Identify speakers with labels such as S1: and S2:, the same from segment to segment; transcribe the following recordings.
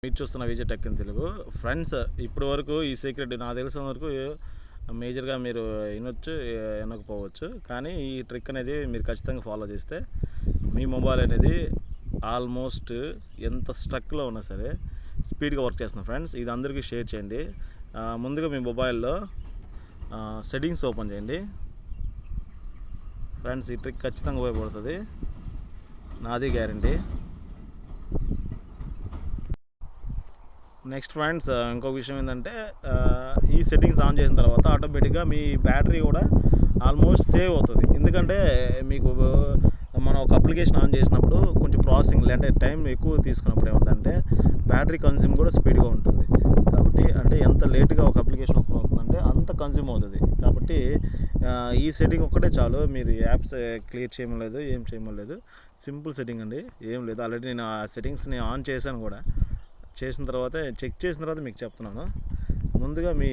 S1: మీరు చూస్తున్న Vijay tech in Telugu. Friends, ఇప్పటి వరకు ఈ సీక్రెట్ నాకు తెలిసిన వరకు మేజర్గా మీరు వినకపోవచ్చు, కానీ ఈ ట్రిక్ అనేది మీరు ఖచ్చితంగా ఫాలో చేస్తే మీ మొబైల్ అనేది ఆల్మోస్ట్ ఎంత స్ట్రక్లో ఉన్నా సరే స్పీడ్గా వర్క్ చేస్తుంది. ఫ్రెండ్స్, ఇది అందరికీ షేర్ చేయండి. ముందుగా మీ మొబైల్లో సెట్టింగ్స్ ఓపెన్ చేయండి. ఫ్రెండ్స్, ఈ ట్రిక్ ఖచ్చితంగా ఉపయోగపడుతుంది, నాది గ్యారంటీ. నెక్స్ట్ ఫ్రెండ్స్, ఇంకొక విషయం ఏంటంటే ఈ సెట్టింగ్స్ ఆన్ చేసిన తర్వాత ఆటోమేటిక్గా మీ బ్యాటరీ కూడా ఆల్మోస్ట్ సేవ్ అవుతుంది. ఎందుకంటే మీకు మనం ఒక అప్లికేషన్ ఆన్ చేసినప్పుడు కొంచెం ప్రాసెసింగ్ అంటే టైం ఎక్కువ తీసుకున్నప్పుడు ఏమవుతుందంటే బ్యాటరీ కన్జ్యూమ్ కూడా స్పీడ్గా ఉంటుంది. కాబట్టి అంటే ఎంత లేట్గా ఒక అప్లికేషన్ ఓపెన్ అవుతుందంటే అంత కన్జ్యూమ్ అవుతుంది. కాబట్టి ఈ సెట్టింగ్ ఒక్కటే చాలు, మీరు యాప్స్ క్లియర్ చేయడం లేదు, ఏం చేయడం లేదు. సింపుల్ సెట్టింగ్ అండి, ఏం లేదు. ఆల్రెడీ నేను ఆ సెట్టింగ్స్ని ఆన్ చేశాను కూడా. చేసిన తర్వాత చెక్ చేసిన తర్వాత మీకు చెప్తున్నాను. ముందుగా మీ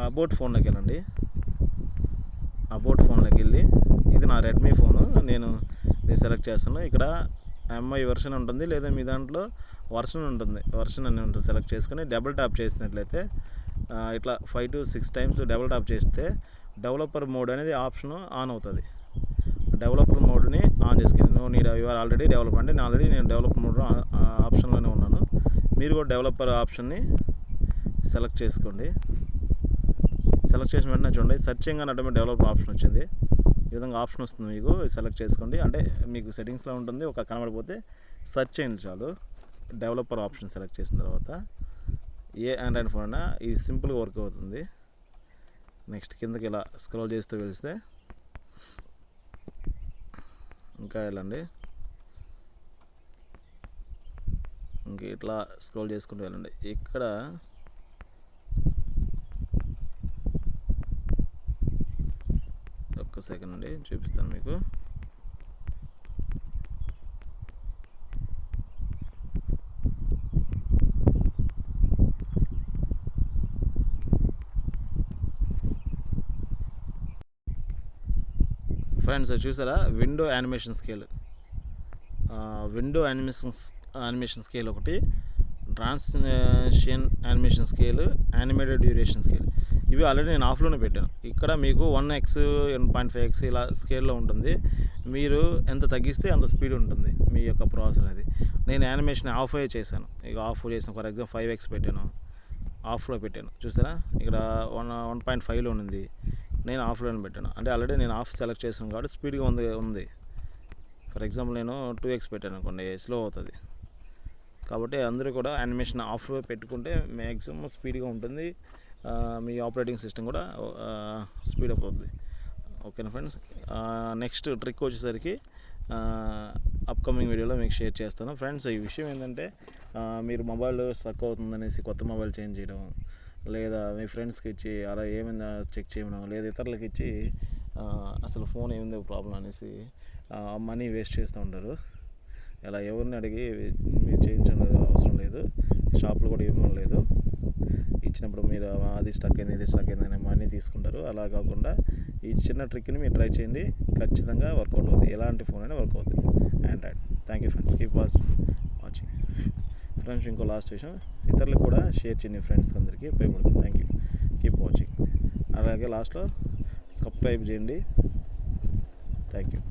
S1: అబౌట్ ఫోన్లోకి వెళ్ళండి. అబౌట్ ఫోన్లోకి వెళ్ళి, ఇది నా రెడ్మీ ఫోను, నేను సెలెక్ట్ చేస్తాను. ఇక్కడ ఎంఐ వెర్షన్ ఉంటుంది, లేదా మీ దాంట్లో వర్షన్ ఉంటుంది, వర్షన్ అని ఉంటుంది. సెలెక్ట్ చేసుకొని డబుల్ ట్యాప్ చేసినట్లయితే ఇట్లా 5 to 6 times డబుల్ ట్యాప్ చేస్తే డెవలపర్ మోడ్ అనేది ఆప్షన్ ఆన్ అవుతుంది. డెవలపర్ మోడ్ని ఆన్ చేసుకుని యూఆర్ ఆల్రెడీ డెవలప్ అంటే నేను డెవలపర్ మోడ్ ఆప్షన్లోనే ఉన్నాను. మీరు కూడా డెవలపర్ ఆప్షన్ని సెలెక్ట్ చేసుకోండి. సెలెక్ట్ చేసిన వెంటనే చూడండి, సెర్చింగ్ అని ఆటోమేటిక్ డెవలపర్ ఆప్షన్ వచ్చింది. ఈ విధంగా ఆప్షన్ వస్తుంది, మీకు సెలెక్ట్ చేసుకోండి. అంటే మీకు సెట్టింగ్స్లో ఉంటుంది, ఒక కనబడిపోతే సెర్చ్ చేయండి చాలు. డెవలపర్ ఆప్షన్ సెలెక్ట్ చేసిన తర్వాత ఏ ఆండ్రాయిడ్ ఫోన్ అయినా ఇది సింపుల్గా వర్క్ అవుతుంది. నెక్స్ట్ కిందకి ఇలా స్క్రోల్ చేస్తూ వెళ్తే ఇంకా వెళ్ళండి. ఇంక ఇట్లా స్క్రోల్ చేసుకుంటూ వెళ్ళండి. ఇక్కడ ఒక్క సెకండ్ అండి, చూపిస్తాను మీకు. ఫ్రెండ్స్, చూసారా, window animation scale, animation scale ఒకటి, translation animation scale, animated duration scale, ఇవి ఆల్రెడీ నేను ఆఫ్లోనే పెట్టాను. ఇక్కడ మీకు 1x 1.5x ఇలా స్కేల్లో ఉంటుంది. మీరు ఎంత తగ్గిస్తే అంత స్పీడ్ ఉంటుంది మీ యొక్క ప్రాసెసర్ అనేది. నేను యానిమేషన్ ఆఫ్ చేశాను. ఇక ఆఫ్ చేసాను. ఫర్ ఎగ్జాంపుల్ 5x పెట్టాను, ఆఫ్లో పెట్టాను. చూసారా, ఇక్కడ 1.5లో ఉంది, నేను ఆఫ్లోనే పెట్టాను. అంటే ఆల్రెడీ నేను ఆఫ్ సెలెక్ట్ చేసాను కాబట్టి స్పీడ్గా ఉంది. ఫర్ ఎగ్జాంపుల్ నేను 2x పెట్టాను అనుకోండి, స్లో అవుతుంది. కాబట్టి అందరూ కూడా యానిమేషన్ ఆఫ్ పెట్టుకుంటే మ్యాక్సిమం స్పీడ్గా ఉంటుంది. మీ ఆపరేటింగ్ సిస్టమ్ కూడా స్పీడప్ అవుతుంది. ఓకేనా ఫ్రెండ్స్, నెక్స్ట్ ట్రిక్ వచ్చేసరికి అప్కమింగ్ వీడియోలో మీకు షేర్ చేస్తాను. ఫ్రెండ్స్, ఈ విషయం ఏంటంటే మీరు మొబైల్ స్ట్రక్ అవుతుందనేసి కొత్త మొబైల్ చేంజ్ చేయడం, లేదా మీ ఫ్రెండ్స్కి ఇచ్చి అలా ఏమైందా చెక్ చేయడం, లేదా ఇతరులకు ఇచ్చి అసలు ఫోన్ ఏమైందో ప్రాబ్లం అనేసి మనీ వేస్ట్ చేస్తూ ఉంటారు. ఇలా ఎవరిని అడిగి మీరు చేయించడం అవసరం లేదు, షాప్లో కూడా ఇవ్వడం లేదు. ఇచ్చినప్పుడు మీరు అది స్టక్ అయింది, ఇది స్టక్ అయింది అని మనీ తీసుకుంటారు. అలా కాకుండా ఈ చిన్న ట్రిక్ని మీరు ట్రై చేయండి, ఖచ్చితంగా వర్కౌట్ అవుతుంది. ఎలాంటి ఫోన్ అయినా వర్క్ అవుతుంది, Android. Thank you friends, keep watching. Friends, ఇంకో లాస్ట్ విషయం, ఇతరులకు కూడా షేర్ చేయండి, ఫ్రెండ్స్కి అందరికీ ఉపయోగపడుతుంది. Thank you, keep watching. అలాగే లాస్ట్లో సబ్స్క్రైబ్ చేయండి. Thank you.